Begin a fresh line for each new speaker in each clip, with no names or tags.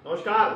नमस्कार।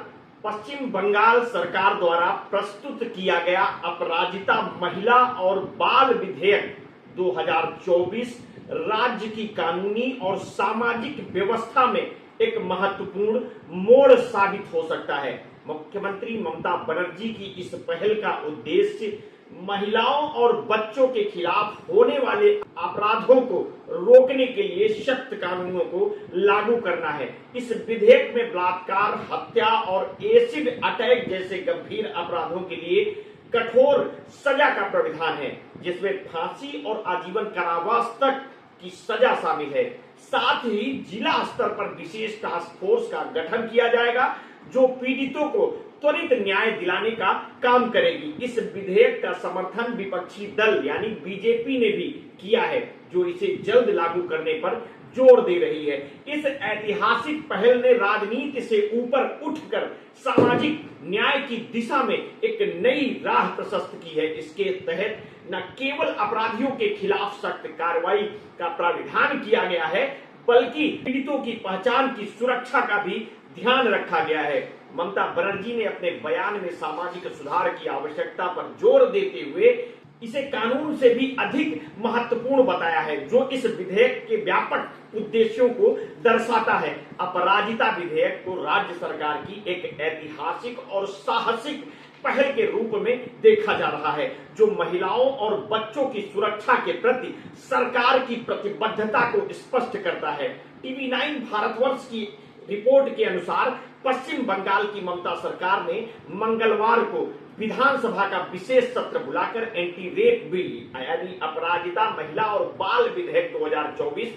पश्चिम बंगाल सरकार द्वारा प्रस्तुत किया गया अपराजिता महिला और बाल विधेयक 2024 राज्य की कानूनी और सामाजिक व्यवस्था में एक महत्वपूर्ण मोड़ साबित हो सकता है। मुख्यमंत्री ममता बनर्जी की इस पहल का उद्देश्य महिलाओं और बच्चों के खिलाफ होने वाले अपराधों को रोकने के लिए सख्त कानूनों को लागू करना है। इस विधेयक में बलात्कार, हत्या और एसिड अटैक जैसे गंभीर अपराधों के लिए कठोर सजा का प्रावधान है, जिसमें फांसी और आजीवन कारावास तक की सजा शामिल है। साथ ही जिला स्तर पर विशेष टास्क फोर्स का गठन किया जाएगा, जो पीड़ितों को त्वरित न्याय दिलाने का काम करेगी। इस विधेयक का समर्थन विपक्षी दल यानी बीजेपी ने भी किया है, जो इसे जल्द लागू करने पर जोर दे रही है। इस ऐतिहासिक पहल ने राजनीति से ऊपर उठकर सामाजिक न्याय की दिशा में एक नई राह प्रशस्त की है। इसके तहत न केवल अपराधियों के खिलाफ सख्त कार्रवाई का प्राविधान किया गया है, बल्कि पीड़ितों की पहचान की सुरक्षा का भी ध्यान रखा गया है। ममता बनर्जी ने अपने बयान में सामाजिक सुधार की आवश्यकता पर जोर देते हुए इसे कानून से भी अधिक महत्वपूर्ण बताया है, जो इस विधेयक के व्यापक उद्देश्यों को दर्शाता है। अपराजिता विधेयक को राज्य सरकार की एक ऐतिहासिक और साहसिक पहल के रूप में देखा जा रहा है, जो महिलाओं और बच्चों की सुरक्षा के प्रति सरकार की प्रतिबद्धता को स्पष्ट करता है। टीवी 9 भारतवर्ष की रिपोर्ट के अनुसार पश्चिम बंगाल की ममता सरकार ने मंगलवार को विधानसभा का विशेष सत्र बुलाकर एंटी रेप बिल यानी अपराजिता महिला और बाल विधेयक 2024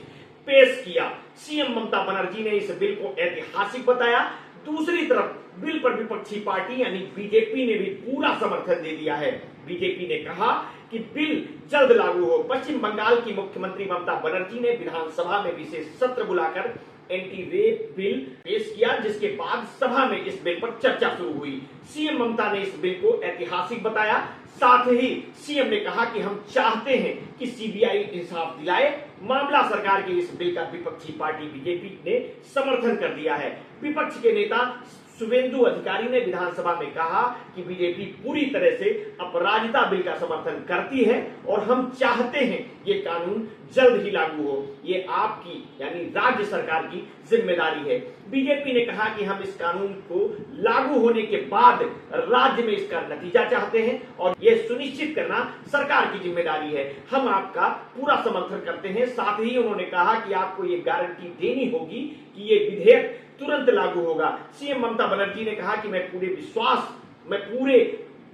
पेश किया। सीएम ममता बनर्जी ने इस बिल को ऐतिहासिक बताया। दूसरी तरफ बिल पर विपक्षी पार्टी यानी बीजेपी ने भी पूरा समर्थन दे दिया है। बीजेपी ने कहा कि बिल जल्द लागू हो। पश्चिम बंगाल की मुख्यमंत्री ममता बनर्जी ने विधानसभा में विशेष सत्र बुलाकर एंटी रेप बिल पेश किया, जिसके बाद सभा में इस बिल पर चर्चा शुरू हुई। सीएम ममता ने इस बिल को ऐतिहासिक बताया। साथ ही सीएम ने कहा कि हम चाहते हैं कि सीबीआई इंसाफ दिलाए। मामला सरकार के इस बिल का विपक्षी पार्टी बीजेपी ने समर्थन कर दिया है। विपक्ष के नेता शुभेंदु अधिकारी ने विधानसभा में कहा कि बीजेपी पूरी तरह से अपराजिता बिल का समर्थन करती है और हम चाहते हैं ये कानून जल्द ही लागू हो। ये आपकी यानी राज्य सरकार की जिम्मेदारी है। बीजेपी ने कहा कि हम इस कानून को लागू होने के बाद राज्य में इसका नतीजा चाहते हैं और ये सुनिश्चित करना सरकार की जिम्मेदारी है। हम आपका पूरा समर्थन करते हैं। साथ ही उन्होंने कहा कि आपको ये गारंटी देनी होगी कि ये विधेयक तुरंत लागू होगा। सीएम ममता बनर्जी ने कहा कि मैं पूरे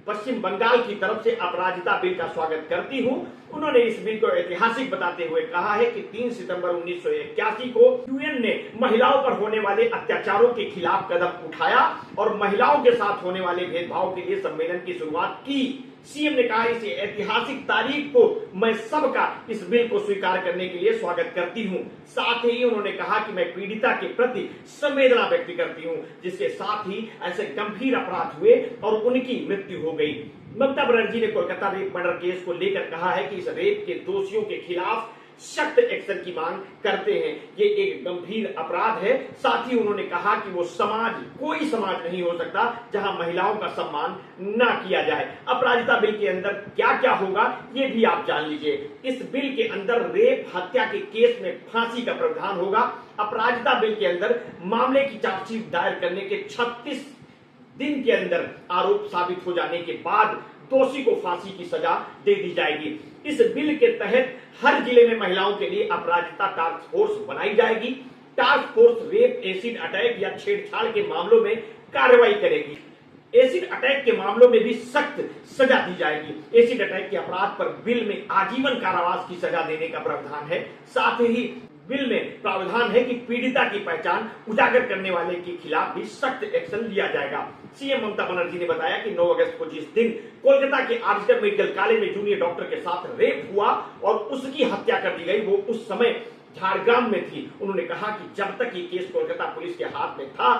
पश्चिम बंगाल की तरफ से अपराजिता बिल का स्वागत करती हूं। उन्होंने इस बिल को ऐतिहासिक बताते हुए कहा है कि 3 सितंबर 1981 को यूएन ने महिलाओं पर होने वाले अत्याचारों के खिलाफ कदम उठाया और महिलाओं के साथ होने वाले भेदभाव के लिए सम्मेलन की शुरुआत की। सीएम ने कहा इस ऐतिहासिक तारीख को मैं सबका इस बिल को स्वीकार करने के लिए स्वागत करती हूं। साथ ही उन्होंने कहा कि मैं पीड़िता के प्रति संवेदना व्यक्त करती हूं, जिसके साथ ही ऐसे गंभीर अपराध हुए और उनकी मृत्यु हो गई। ममता बनर्जी ने कोलकाता रेप मर्डर केस को लेकर कहा है कि इस रेप के दोषियों के खिलाफ सख्त एक्शन की मांग करते हैं। ये एक गंभीर अपराध है। साथ ही उन्होंने कहा कि कोई समाज नहीं हो सकता जहां महिलाओं का सम्मान ना किया जाए। अपराजिता बिल के अंदर क्या क्या होगा ये भी आप जान लीजिए। इस बिल के अंदर रेप हत्या के केस में फांसी का प्रावधान होगा। अपराजिता बिल के अंदर मामले की चार्जशीट दायर करने के 36 दिन के अंदर आरोप साबित हो जाने के बाद दोषी को फांसी की सजा दे दी जाएगी। इस बिल के तहत हर जिले में महिलाओं के लिए अपराजिता टास्क फोर्स बनाई जाएगी। Task force rape, acid attack या छेड़छाड़ के मामलों में कार्रवाई करेगी। एसिड अटैक के मामलों में भी सख्त सजा दी जाएगी। एसिड अटैक के अपराध पर बिल में आजीवन कारावास की सजा देने का प्रावधान है। साथ ही बिल में प्रावधान है कि पीड़िता की पहचान उजागर करने वाले के खिलाफ भी सख्त एक्शन लिया जाएगा। सीएम ममता बनर्जी ने बताया कि 9 अगस्त को जिस दिन कोलकाता के आरजीकर मेडिकल कॉलेज में जूनियर डॉक्टर के साथ रेप हुआ और उसकी हत्या कर दी गई, वो उस समय झारग्राम में थी। उन्होंने कहा कि जब तक ये केस कोलकाता पुलिस के हाथ में था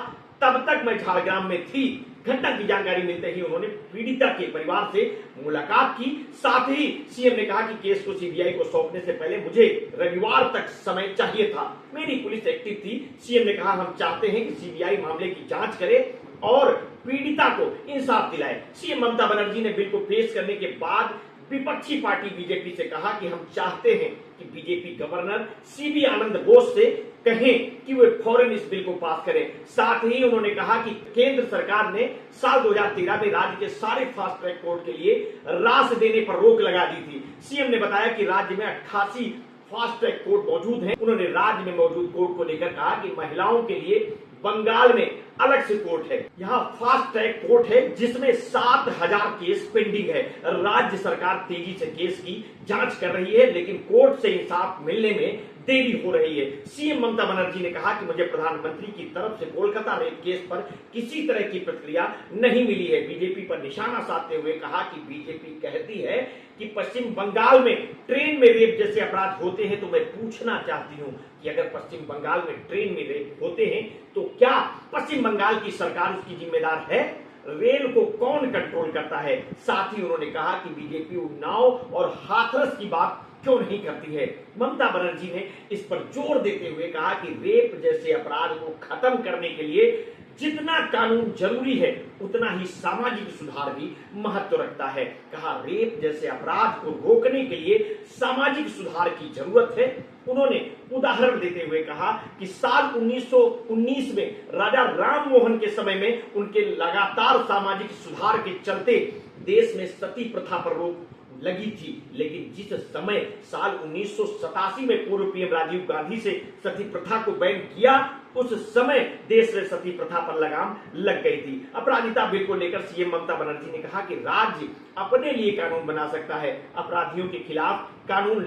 तब तक मैं झारग्राम में थी। घटना की जानकारी मिलते ही उन्होंने पीड़िता के परिवार से मुलाकात की। साथ ही सीएम ने कहा कि केस को सीबीआई को सौंपने से पहले मुझे रविवार तक समय चाहिए था। मेरी पुलिस एक्टिव थी। सीएम ने कहा, हम चाहते हैं कि सीबीआई मामले की जांच करे और पीड़िता को इंसाफ दिलाए। सीएम ममता बनर्जी ने बिल को पेश करने के बाद विपक्षी पार्टी बीजेपी से कहा कि हम चाहते हैं कि बीजेपी गवर्नर सीबी आनंद बोस से कहें कि वे फौरन इस बिल को पास करें। साथ ही उन्होंने कहा कि केंद्र सरकार ने साल 2013 में राज्य के सारे फास्ट ट्रैक कोर्ट के लिए राशि देने पर रोक लगा दी थी। सीएम ने बताया कि राज्य में 88 फास्ट ट्रैक कोर्ट मौजूद हैं। उन्होंने राज्य में मौजूद कोर्ट को लेकर कहा कि महिलाओं के लिए बंगाल में अलग से कोर्ट है, यहाँ फास्ट ट्रैक कोर्ट है जिसमें 7000 केस पेंडिंग है। राज्य सरकार तेजी से केस की जांच कर रही है, लेकिन कोर्ट से इंसाफ मिलने में देरी हो रही है। सीएम ममता बनर्जी ने कहा कि मुझे प्रधानमंत्री की तरफ से कोलकाता रेप केस पर किसी तरह की प्रतिक्रिया नहीं मिली है। बीजेपी पर निशाना साधते हुए कहा कि बीजेपी कहती है कि पश्चिम बंगाल में ट्रेन में रेप जैसे अपराध होते हैं, तो मैं पूछना चाहती हूं कि अगर पश्चिम बंगाल में ट्रेन में रेप होते हैं तो क्या पश्चिम बंगाल की सरकार उसकी जिम्मेदार है? रेल को कौन कंट्रोल करता है? साथ ही उन्होंने कहा कि बीजेपी उन्नाव और हाथरस की बात क्यों नहीं करती है। ममता बनर्जी ने इस पर जोर देते हुए कहा कि रेप जैसे अपराध को खत्म करने के लिए जितना कानून जरूरी है उतना ही सामाजिक सुधार भी महत्व रखता है। कहा, रेप जैसे अपराध को रोकने के लिए सामाजिक सुधार की जरूरत है। उन्होंने उदाहरण देते हुए कहा कि साल 1919 में राजा राम मोहन के समय में उनके लगातार सामाजिक सुधार के चलते देश में सती प्रथा पर रोक लगी थी, लेकिन जिस समय साल 1987 में पूर्व पीएम राजीव गांधी से सती प्रथा को बैन किया, उस समय देश में सती प्रथा पर लगाम लग गई थी। अपराधिता बिल को लेकर सीएम ममता बनर्जी ने कहा कि राज्य अपने लिए कानून बना सकता है, अपराधियों के खिलाफ कानून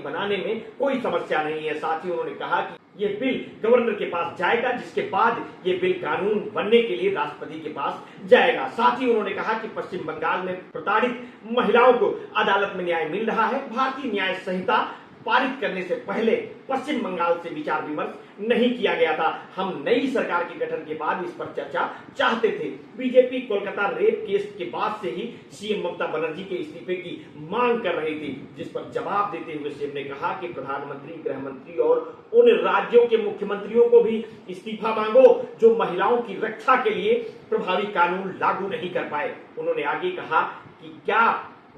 बनाने में कोई समस्या नहीं है। साथ ही उन्होंने कहा कि ये बिल गवर्नर के पास जाएगा, जिसके बाद ये बिल कानून बनने के लिए राष्ट्रपति के पास जाएगा। साथ ही उन्होंने कहा कि पश्चिम बंगाल में प्रताड़ित महिलाओं को अदालत में न्याय मिल रहा है। भारतीय न्याय संहिता पारित करने से पहले पश्चिम बंगाल से विचार विमर्श नहीं किया गया था। हम नई सरकार के गठन के बाद इस पर चर्चा चाहते थे। बीजेपी कोलकाता रेप केस के बाद से ही सीएम ममता बनर्जी के इस्तीफे की मांग कर रही थी, जिस पर जवाब देते हुए सीएम ने कहा कि प्रधानमंत्री, गृह मंत्री और उन राज्यों के मुख्यमंत्रियों को भी इस्तीफा मांगो जो महिलाओं की रक्षा के लिए प्रभावी कानून लागू नहीं कर पाए। उन्होंने आगे कहा कि क्या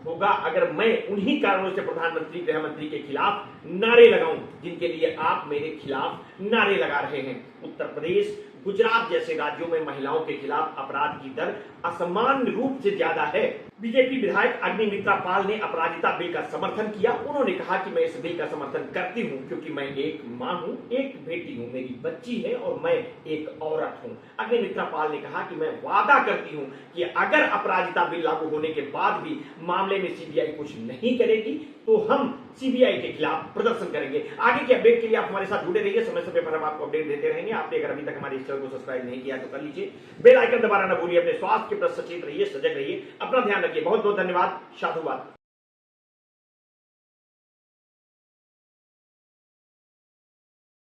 होगा अगर मैं उन्हीं कारणों से प्रधानमंत्री, गृह मंत्री के खिलाफ नारे लगाऊं जिनके लिए आप मेरे खिलाफ नारे लगा रहे हैं। उत्तर प्रदेश, गुजरात जैसे राज्यों में महिलाओं के खिलाफ अपराध की दर असामान्य रूप से ज्यादा है। बीजेपी विधायक अग्निमित्रा पाल ने अपराधिता बिल का समर्थन किया। उन्होंने कहा कि मैं इस बिल का समर्थन करती हूं क्योंकि मैं एक मां हूं, एक बेटी हूं, मेरी बच्ची है और मैं एक औरत हूं। अग्निमित्रा पाल ने कहा कि मैं वादा करती हूं कि अगर अपराधिता बिल लागू होने के बाद भी मामले में सीबीआई कुछ नहीं करेगी तो हम सीबीआई के खिलाफ प्रदर्शन करेंगे। आगे के अपडेट के लिए आप हमारे साथ जुड़े रहिए। समय समय पर हम आपको अपडेट देते रहेंगे। आपने अगर अभी तक हमारे इस चैनल को सब्सक्राइब नहीं किया तो कर लीजिए। बेल आइकन दबाना न भूलिए। अपने स्वास्थ्य के प्रति सचेत रहिए, सजग रहिए, अपना ध्यान रखिए। बहुत बहुत धन्यवाद। साधुवाद।